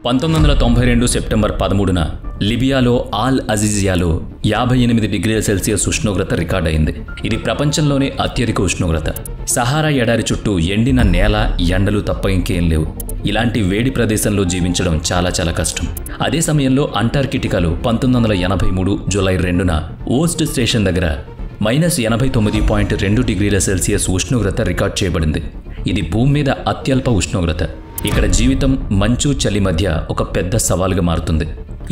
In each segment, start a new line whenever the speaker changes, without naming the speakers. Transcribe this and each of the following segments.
1992 September 13న లిబియాలో all అజిజియాలో 58 డిగ్రీల Celsius ఉష్ణోగ్రత రికార్డయింది. ఇది ప్రపంచంలోనే అత్యధిక ఉష్ణోగ్రత. సహారా ఎడారి చుట్టూ ఎండిన నేల, ఎండలు తప్ప ఇంకేం లేవు. ఇలాంటి వేడి ప్రదేశంలో జీవించడం చాలా కష్టం. అదే సమయంలో అంటార్కిటికాలో 1983 జూలై 2న ఓస్ట్ స్టేషన్ దగ్గర -89.2 డిగ్రీల సెల్సియస్ ఉష్ణోగ్రత రికార్డ్ చేయబడింది. ఇది భూమి మీద అత్యల్ప ఉష్ణోగ్రత. ఇక్కడ జీవితం మంచు, చలి మధ్య ఒక పెద్ద సవాలుగా మారుతుంది.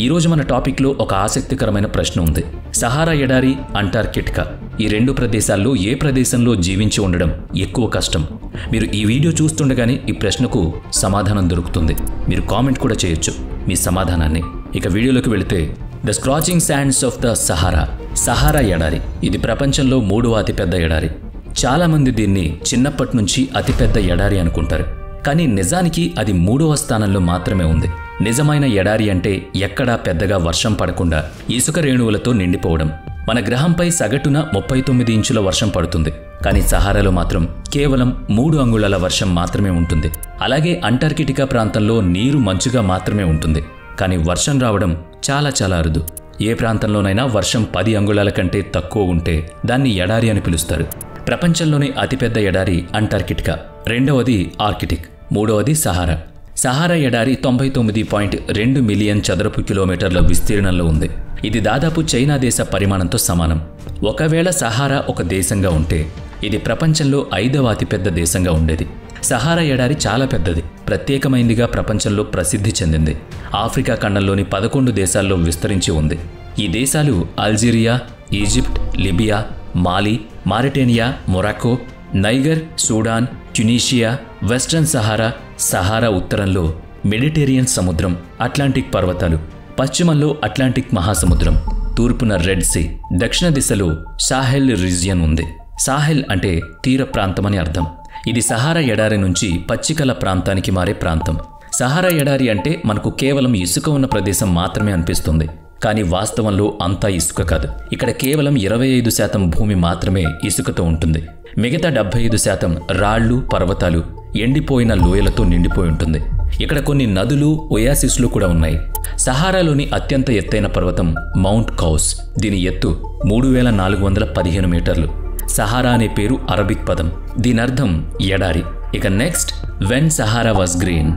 ఈరోజు మన టాపిక్లో ఒక ఆసక్తికరమైన ప్రశ్న ఉంది. సహారా ఎడారి, అంటార్కిటికా ఈ రెండు ప్రదేశాల్లో ఏ ప్రదేశంలో జీవించి ఉండడం ఎక్కువ కష్టం? మీరు ఈ వీడియో చూస్తుండగానే ఈ ప్రశ్నకు సమాధానం దొరుకుతుంది. మీరు కామెంట్ కూడా చేయొచ్చు మీ సమాధానాన్ని. ఇక వీడియోలోకి వెళితే, the scratching sands of the Sahara ఎడారి ఇది ప్రపంచంలో 3వ అతిపెద్ద ఎడారి. చాలామంది దీన్ని చిన్నప్పటి నుంచి అతిపెద్ద ఎడారి అనుకుంటారు. కానీ నిజానికి అది 3వ స్థానంలో మాత్రమే ఉంది. నిజమైన ఎడారి అంటే ఎక్కడా పెద్దగా వర్షం పడకుండా ఇసుక రేణువులతో నిండిపోవడం. మన గ్రహంపై సగటున 39 ఇంచుల వర్షం పడుతుంది. కానీ సహారాలో మాత్రం కేవలం 3 అంగుళాల వర్షం మాత్రమే ఉంటుంది. అలాగే అంటార్కిటికా ప్రాంతంలో నీరు మంచుగా మాత్రమే ఉంటుంది. కానీ వర్షం రావడం చాలా అరుదు. ఏ ప్రాంతంలోనైనా వర్షం 10 అంగుళాల కంటే తక్కువ ఉంటే దాన్ని ఎడారి అని పిలుస్తారు. ప్రపంచంలోనే అతిపెద్ద ఎడారి అంటార్కిటికా, రెండవది ఆర్కిటిక్, మూడవది సహారా ఎడారి 99.2 మిలియన్ చదరపు కిలోమీటర్ల విస్తీర్ణంలో ఉంది. ఇది దాదాపు చైనా దేశ పరిమాణంతో సమానం. ఒకవేళ సహారా ఒక దేశంగా ఉంటే ఇది ప్రపంచంలో 5వ అతిపెద్ద దేశంగా ఉండేది. సహారా ఎడారి చాలా పెద్దది, ప్రత్యేకమైందిగా ప్రపంచంలో ప్రసిద్ధి చెందింది. ఆఫ్రికా ఖండంలోని 11 దేశాల్లో విస్తరించి ఉంది. ఈ దేశాలు Algeria, Egypt, Libya, Mali, Mauritania, Morocco, Niger, Sudan, Tunisia, Western Sahara ఉత్తరంలో మెడిటేరియన్ సముద్రం, అట్లాంటిక్ పర్వతాలు, పశ్చిమంలో అట్లాంటిక్ మహాసముద్రం, తూర్పున రెడ్ సీ, దక్షిణ దిశలో సాహెల్ రీజియన్ ఉంది. సాహెల్ అంటే తీర ప్రాంతమని అర్థం. ఇది సహారా ఎడారి నుంచి పచ్చికల ప్రాంతానికి మారే ప్రాంతం. సహారా ఎడారి అంటే మనకు కేవలం ఇసుక ఉన్న ప్రదేశం మాత్రమే అనిపిస్తుంది. కానీ వాస్తవంలో అంతా ఇసుక కాదు. ఇక్కడ కేవలం 25% భూమి మాత్రమే ఇసుకతో ఉంటుంది. మిగతా 75% రాళ్లు, పర్వతాలు, ఎండిపోయిన లోయలతో నిండిపోయి ఉంటుంది. ఇక్కడ కొన్ని నదులు, ఒయాసిస్లు కూడా ఉన్నాయి. సహారాలోని అత్యంత ఎత్తైన పర్వతం మౌంట్ కౌస్. దీని ఎత్తు 3415 మీటర్లు. సహారా అనే పేరు అరబిక్ పదం. దీనర్థం ఎడారి. ఇక next, when Sahara was green.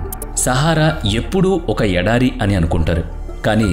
Sahara ఎప్పుడూ ఒక ఎడారి అని అనుకుంటారు. కానీ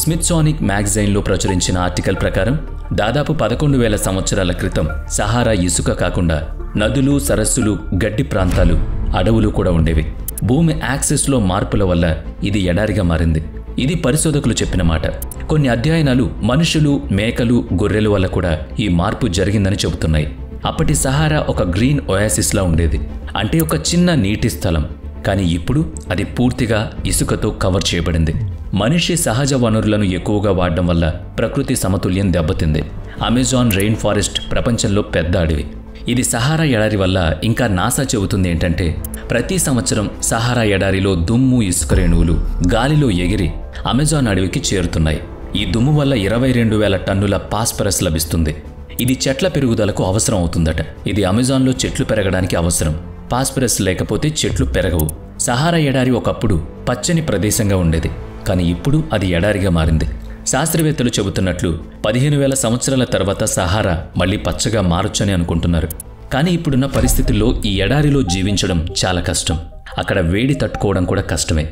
స్మిత్సోనిక్ మ్యాగజైన్లో ప్రచురించిన ఆర్టికల్ ప్రకారం దాదాపు 11,000 సంవత్సరాల క్రితం సహారా ఇసుక కాకుండా నదులు, సరస్సులు, గడ్డి ప్రాంతాలు, అడవులు కూడా ఉండేవి. భూమి యాక్సిస్లో మార్పుల వల్ల ఇది ఎడారిగా మారింది. ఇది పరిశోధకులు చెప్పిన మాట. కొన్ని అధ్యయనాలు మనుషులు, మేకలు, గొర్రెల వల్ల కూడా ఈ మార్పు జరిగిందని చెబుతున్నాయి. అప్పటి సహారా ఒక గ్రీన్ ఒయాసిస్లా ఉండేది, అంటే ఒక చిన్న నీటి స్థలం. కానీ ఇప్పుడు అది పూర్తిగా ఇసుకతో కవర్ చేయబడింది. మనిషి సహజ వనరులను ఎక్కువగా వాడడం వల్ల ప్రకృతి సమతుల్యం దెబ్బతింది. అమెజాన్ రెయిన్ ఫారెస్ట్ ప్రపంచంలో పెద్ద అడవి. ఇది సహారా ఎడారి వల్ల. ఇంకా నాసా చెబుతుంది ఏంటంటే, ప్రతి సంవత్సరం సహారా ఎడారిలో దుమ్ము, ఇసుక రేణువులు గాలిలో ఎగిరి అమెజాన్ అడవికి చేరుతున్నాయి. ఈ దుమ్ము వల్ల 22,000 టన్నుల పాస్పరస్ లభిస్తుంది. ఇది చెట్ల పెరుగుదలకు అవసరం అవుతుందట. ఇది అమెజాన్లో చెట్లు పెరగడానికి అవసరం. పాస్పరస్ లేకపోతే చెట్లు పెరగవు. సహారా ఎడారి ఒకప్పుడు పచ్చని ప్రదేశంగా ఉండేది. కానీ ఇప్పుడు అది ఎడారిగా మారింది. శాస్త్రవేత్తలు చెబుతున్నట్లు 15,000 సంవత్సరాల తర్వాత సహారా మళ్లీ పచ్చగా మారొచ్చని అనుకుంటున్నారు. కానీ ఇప్పుడున్న పరిస్థితుల్లో ఈ ఎడారిలో జీవించడం చాలా కష్టం. అక్కడ వేడి తట్టుకోవడం కూడా కష్టమే.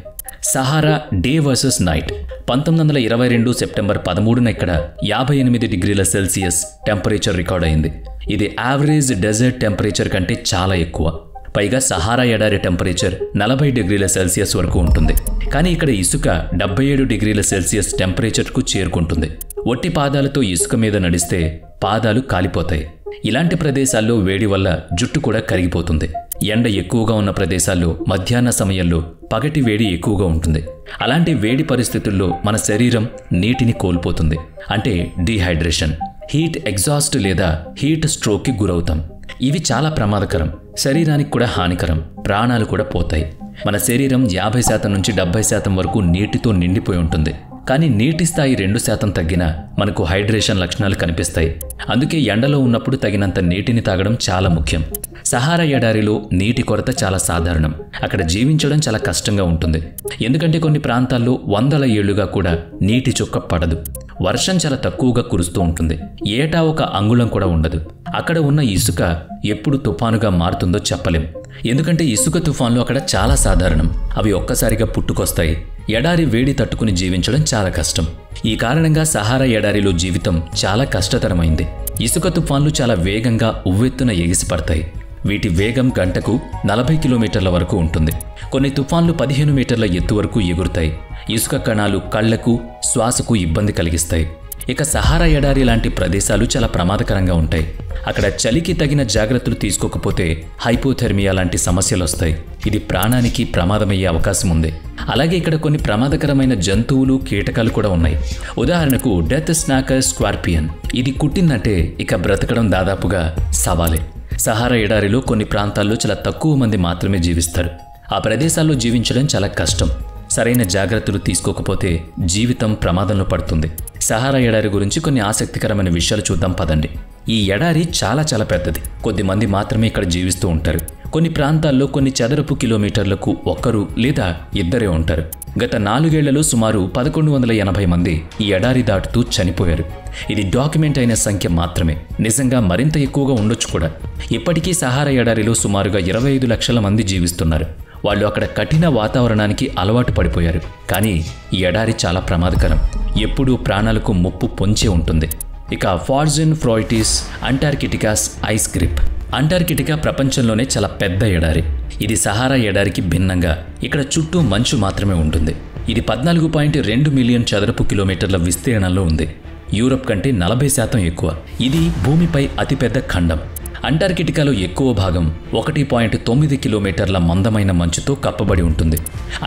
Sahara day versus night. 1922 September 13న ఇక్కడ 58 డిగ్రీల సెల్సియస్ టెంపరేచర్ రికార్డ్ అయింది. ఇది యావరేజ్ డెజర్ట్ టెంపరేచర్ కంటే చాలా ఎక్కువ. పైగా సహారా ఎడారి టెంపరేచర్ 40 డిగ్రీల సెల్సియస్ వరకు ఉంటుంది. కానీ ఇక్కడ ఇసుక 77 డిగ్రీల సెల్సియస్ టెంపరేచర్కు చేరుకుంటుంది. ఒట్టి పాదాలతో ఇసుక మీద నడిస్తే పాదాలు కాలిపోతాయి. ఇలాంటి ప్రదేశాల్లో వేడి వల్ల జుట్టు కూడా కరిగిపోతుంది. ఎండ ఎక్కువగా ఉన్న ప్రదేశాల్లో మధ్యాహ్న సమయంలో పగటి వేడి ఎక్కువగా ఉంటుంది. అలాంటి వేడి పరిస్థితుల్లో మన శరీరం నీటిని కోల్పోతుంది, అంటే డీహైడ్రేషన్. హీట్ ఎగ్జాస్ట్ లేదా హీట్ స్ట్రోక్కి గురవుతాం. ఇవి చాలా ప్రమాదకరం, శరీరానికి కూడా హానికరం, ప్రాణాలు కూడా పోతాయి. మన శరీరం 50% నుంచి 70% వరకు నీటితో నిండిపోయి ఉంటుంది. కానీ నీటి స్థాయి 2% తగ్గినా మనకు హైడ్రేషన్ లక్షణాలు కనిపిస్తాయి. అందుకే ఎండలో ఉన్నప్పుడు తగినంత నీటిని తాగడం చాలా ముఖ్యం. సహారా ఎడారిలో నీటి కొరత చాలా సాధారణం. అక్కడ జీవించడం చాలా కష్టంగా ఉంటుంది. ఎందుకంటే కొన్ని ప్రాంతాల్లో వందల ఏళ్లుగా కూడా నీటి చుక్క పడదు. వర్షం చాలా తక్కువగా కురుస్తూ ఉంటుంది. ఏటా ఒక అంగుళం కూడా ఉండదు. అక్కడ ఉన్న ఇసుక ఎప్పుడు తుఫానుగా మారుతుందో చెప్పలేం. ఎందుకంటే ఇసుక తుఫాన్లు అక్కడ చాలా సాధారణం. అవి ఒక్కసారిగా పుట్టుకొస్తాయి. ఎడారి వేడి తట్టుకుని జీవించడం చాలా కష్టం. ఈ కారణంగా సహారా ఎడారిలో జీవితం చాలా కష్టతరమైంది. ఇసుక తుఫాన్లు చాలా వేగంగా ఉవ్వెత్తున ఎగిసిపడతాయి. వీటి వేగం గంటకు 40 కిలోమీటర్ల వరకు ఉంటుంది. కొన్ని తుఫాన్లు 15 మీటర్ల ఎత్తు వరకు ఎగురుతాయి. ఇసుక కణాలు కళ్లకు, శ్వాసకు ఇబ్బంది కలిగిస్తాయి. ఇక సహారా ఎడారి లాంటి ప్రదేశాలు చాలా ప్రమాదకరంగా ఉంటాయి. అక్కడ చలికి తగిన జాగ్రత్తలు తీసుకోకపోతే హైపోథెర్మియా లాంటి సమస్యలు వస్తాయి. ఇది ప్రాణానికి ప్రమాదమయ్యే అవకాశం ఉంది. అలాగే ఇక్కడ కొన్ని ప్రమాదకరమైన జంతువులు, కీటకాలు కూడా ఉన్నాయి. ఉదాహరణకు డెత్ స్నాకర్ స్కార్పియన్. ఇది కుట్టిందంటే ఇక బ్రతకడం దాదాపుగా సవాలే. సహారా ఎడారిలో కొన్ని ప్రాంతాల్లో చాలా తక్కువ మంది మాత్రమే జీవిస్తారు. ఆ ప్రదేశాల్లో జీవించడం చాలా కష్టం. సరైన జాగ్రత్తలు తీసుకోకపోతే జీవితం ప్రమాదంలో పడుతుంది. సహారా ఎడారి గురించి కొన్ని ఆసక్తికరమైన విషయాలు చూద్దాం పదండి. ఈ ఎడారి చాలా చాలా పెద్దది. కొద్దిమంది మాత్రమే ఇక్కడ జీవిస్తూ ఉంటారు. కొన్ని ప్రాంతాల్లో కొన్ని చదరపు కిలోమీటర్లకు ఒక్కరు లేదా ఇద్దరే ఉంటారు. గత 4 ఏళ్లలో సుమారు 1180 మంది ఈ ఎడారి దాటుతూ చనిపోయారు. ఇది డాక్యుమెంట్ అయిన సంఖ్య మాత్రమే. నిజంగా మరింత ఎక్కువగా ఉండొచ్చు కూడా. ఇప్పటికీ సహారా ఎడారిలో సుమారుగా 25 లక్షల మంది జీవిస్తున్నారు. వాళ్ళు అక్కడ కఠిన వాతావరణానికి అలవాటు పడిపోయారు. కానీ ఈ ఎడారి చాలా ప్రమాదకరం. ఎప్పుడూ ప్రాణాలకు ముప్పు పొంచే ఉంటుంది. ఇక ఫార్జిన్ ఫ్రాయిటిస్ అంటార్కిటికాస్ ఐస్ గ్రిప్. అంటార్కిటికా ప్రపంచంలోనే చాలా పెద్ద ఎడారి. ఇది సహారా ఎడారికి భిన్నంగా ఇక్కడ చుట్టూ మంచు మాత్రమే ఉంటుంది. ఇది 14.2 మిలియన్ చదరపు కిలోమీటర్ల విస్తీర్ణంలో ఉంది. యూరప్ కంటే 40% ఎక్కువ. ఇది భూమిపై అతిపెద్ద ఖండం. అంటార్కిటికాలో ఎక్కువ భాగం 1.9 కిలోమీటర్ల మందమైన మంచుతో కప్పబడి ఉంటుంది.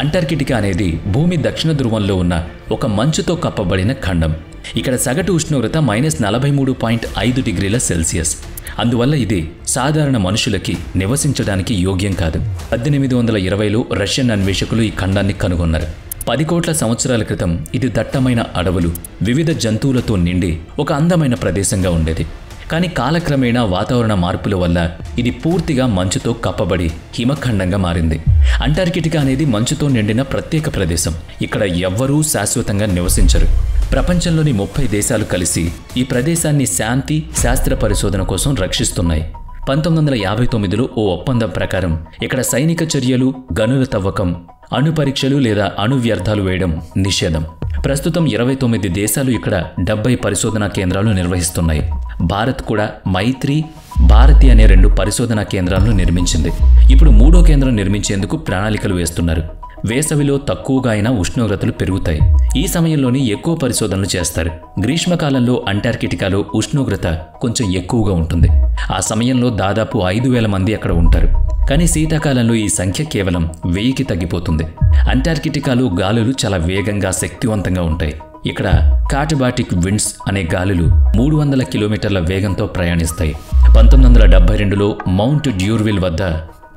అంటార్కిటికా అనేది భూమి దక్షిణ ధ్రువంలో ఉన్న ఒక మంచుతో కప్పబడిన ఖండం. ఇక్కడ సగటు ఉష్ణోగ్రత -43.5 డిగ్రీల సెల్సియస్. అందువల్ల ఇది సాధారణ మనుషులకి నివసించడానికి యోగ్యం కాదు. 1820లో రష్యన్ అన్వేషకులు ఈ ఖండాన్ని కనుగొన్నారు. 10 కోట్ల సంవత్సరాల క్రితం ఇది దట్టమైన అడవులు, వివిధ జంతువులతో నిండి ఒక అందమైన ప్రదేశంగా ఉండేది. కానీ కాలక్రమేణా వాతావరణ మార్పుల వల్ల ఇది పూర్తిగా మంచుతో కప్పబడి హిమఖండంగా మారింది. అంటార్కిటికా అనేది మంచుతో నిండిన ప్రత్యేక ప్రదేశం. ఇక్కడ ఎవ్వరూ శాశ్వతంగా నివసించరు. ప్రపంచంలోని 30 దేశాలు కలిసి ఈ ప్రదేశాన్ని శాంతి, శాస్త్ర పరిశోధన కోసం రక్షిస్తున్నాయి. 1959లో ఓ ఒప్పందం ప్రకారం ఇక్కడ సైనిక చర్యలు, గనుల తవ్వకం, అణు పరీక్షలు లేదా అణు వ్యర్థాలు వేయడం నిషేధం. ప్రస్తుతం 29 దేశాలు ఇక్కడ 70 పరిశోధనా కేంద్రాలు నిర్వహిస్తున్నాయి. భారత్ కూడా మైత్రి, భారతి అనే 2 పరిశోధనా కేంద్రాలను నిర్మించింది. ఇప్పుడు 3వ కేంద్రం నిర్మించేందుకు ప్రణాళికలు వేస్తున్నారు. వేసవిలో తక్కువగా అయినా ఉష్ణోగ్రతలు పెరుగుతాయి. ఈ సమయంలోనే ఎక్కువ పరిశోధనలు చేస్తారు. గ్రీష్మకాలంలో అంటార్కిటికాలో ఉష్ణోగ్రత కొంచెం ఎక్కువగా ఉంటుంది. ఆ సమయంలో దాదాపు 5,000 మంది అక్కడ ఉంటారు. కానీ శీతాకాలంలో ఈ సంఖ్య కేవలం 1000కి తగ్గిపోతుంది. అంటార్కిటికాలో గాలులు చాలా వేగంగా, శక్తివంతంగా ఉంటాయి. ఇక్కడ కాటబాటిక్ విండ్స్ అనే గాలులు 300 కిలోమీటర్ల వేగంతో ప్రయాణిస్తాయి. 1972లో మౌంట్ డ్యూర్విల్ వద్ద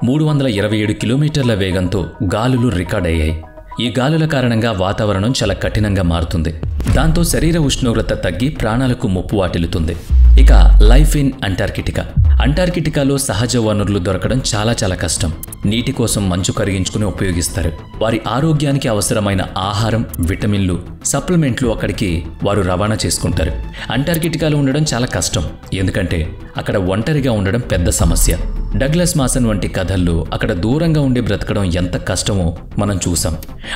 327 కిలోమీటర్ల వేగంతో గాలులు రికార్డ్ అయ్యాయి. ఈ గాలుల కారణంగా వాతావరణం చాలా కఠినంగా మారుతుంది. దాంతో శరీర ఉష్ణోగ్రత తగ్గి ప్రాణాలకు ముప్పు వాటిల్లుతుంది. ఇక లైఫ్ ఇన్ అంటార్కిటికా. అంటార్కిటికాలో సహజ వనరులు దొరకడం చాలా కష్టం. నీటి కోసం మంచు కరిగించుకుని ఉపయోగిస్తారు. వారి ఆరోగ్యానికి అవసరమైన ఆహారం, విటమిన్లు, సప్లిమెంట్లు అక్కడికి వారు రవాణా చేసుకుంటారు. అంటార్కిటికాలో ఉండడం చాలా కష్టం. ఎందుకంటే అక్కడ ఒంటరిగా ఉండడం పెద్ద సమస్య. డగ్లస్ మాసన్ వంటి కథల్లో అక్కడ దూరంగా ఉండి బ్రతకడం ఎంత కష్టమో మనం చూసాం.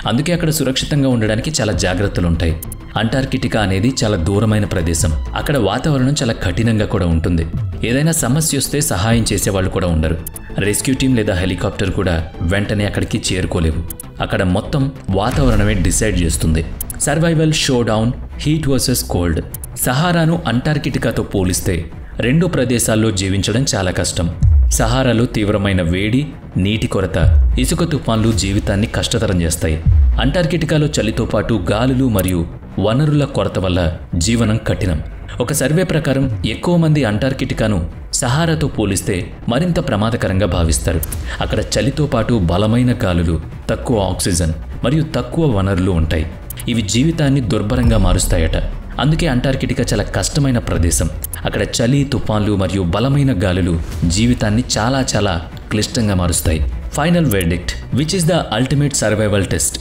అందుకే అక్కడ సురక్షితంగా ఉండడానికి చాలా జాగ్రత్తలుంటాయి. అంటార్కిటికా అనేది చాలా దూరమైన ప్రదేశం. అక్కడ వాతావరణం చాలా కఠినంగా కూడా ఉంటుంది. ఏదైనా సమస్య వస్తే సహాయం చేసేవాళ్ళు కూడా ఉండరు. రెస్క్యూ టీం లేదా హెలికాప్టర్ కూడా వెంటనే అక్కడికి చేరుకోలేవు. అక్కడ మొత్తం వాతావరణమే డిసైడ్ చేస్తుంది. Survival showdown, heat versus cold. సహారాను అంటార్కిటికాతో పోలిస్తే 2 ప్రదేశాల్లో జీవించడం చాలా కష్టం. సహారాలో తీవ్రమైన వేడి, నీటి కొరత, ఇసుక తుఫాన్లు జీవితాన్ని కష్టతరం చేస్తాయి. అంటార్కిటికాలో చలితో పాటు గాలులు మరియు వనరుల కొరత వల్ల జీవనం కఠినం. ఒక సర్వే ప్రకారం ఎక్కువ మంది అంటార్కిటికాను సహారాతో పోలిస్తే మరింత ప్రమాదకరంగా భావిస్తారు. అక్కడ చలితో పాటు బలమైన గాలులు, తక్కువ ఆక్సిజన్ మరియు తక్కువ వనరులు ఉంటాయి. ఇవి జీవితాన్ని దుర్భరంగా మారుస్తాయట. అందుకే అంటార్కిటికా చాలా కష్టమైన ప్రదేశం. అక్కడ చలి, తుఫాన్లు మరియు బలమైన గాలులు జీవితాన్ని చాలా చాలా క్లిష్టంగా మారుస్తాయి. Final verdict, which is the ultimate survival test.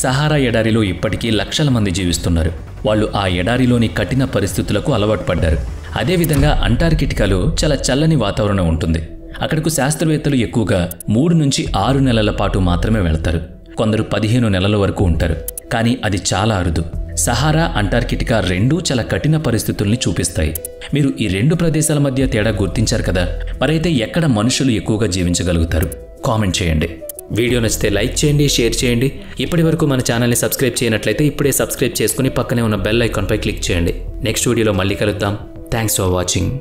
Sahara ఎడారిలో ఇప్పటికీ లక్షల మంది జీవిస్తున్నారు. వాళ్ళు ఆ ఎడారిలోని కఠిన పరిస్థితులకు అలవాటు పడ్డారు. అదేవిధంగా అంటార్కిటికాలో చాలా చల్లని వాతావరణం ఉంటుంది. అక్కడకు శాస్త్రవేత్తలు ఎక్కువగా 3 నుంచి 6 నెలల పాటు మాత్రమే వెళ్తారు. కొందరు 15 నెలల వరకు ఉంటారు. కానీ అది చాలా అరుదు. సహారా, అంటార్కిటికా రెండూ చాలా కఠిన పరిస్థితుల్ని చూపిస్తాయి. మీరు ఈ 2 ప్రదేశాల మధ్య తేడా గుర్తించారు కదా? మరైతే ఎక్కడ మనుషులు ఎక్కువగా జీవించగలుగుతారు? కామెంట్ చేయండి. వీడియో నచ్చితే లైక్ చేయండి, షేర్ చేయండి. ఇప్పటి వరకు మన ఛానల్ని సబ్స్క్రైబ్ చేయనట్లయితే ఇప్పుడే సబ్స్క్రైబ్ చేసుకుని పక్కనే ఉన్న బెల్ ఐకాన్పై క్లిక్ చేయండి. నెక్స్ట్ వీడియోలో మళ్ళీ కలుద్దాం. Thanks for watching.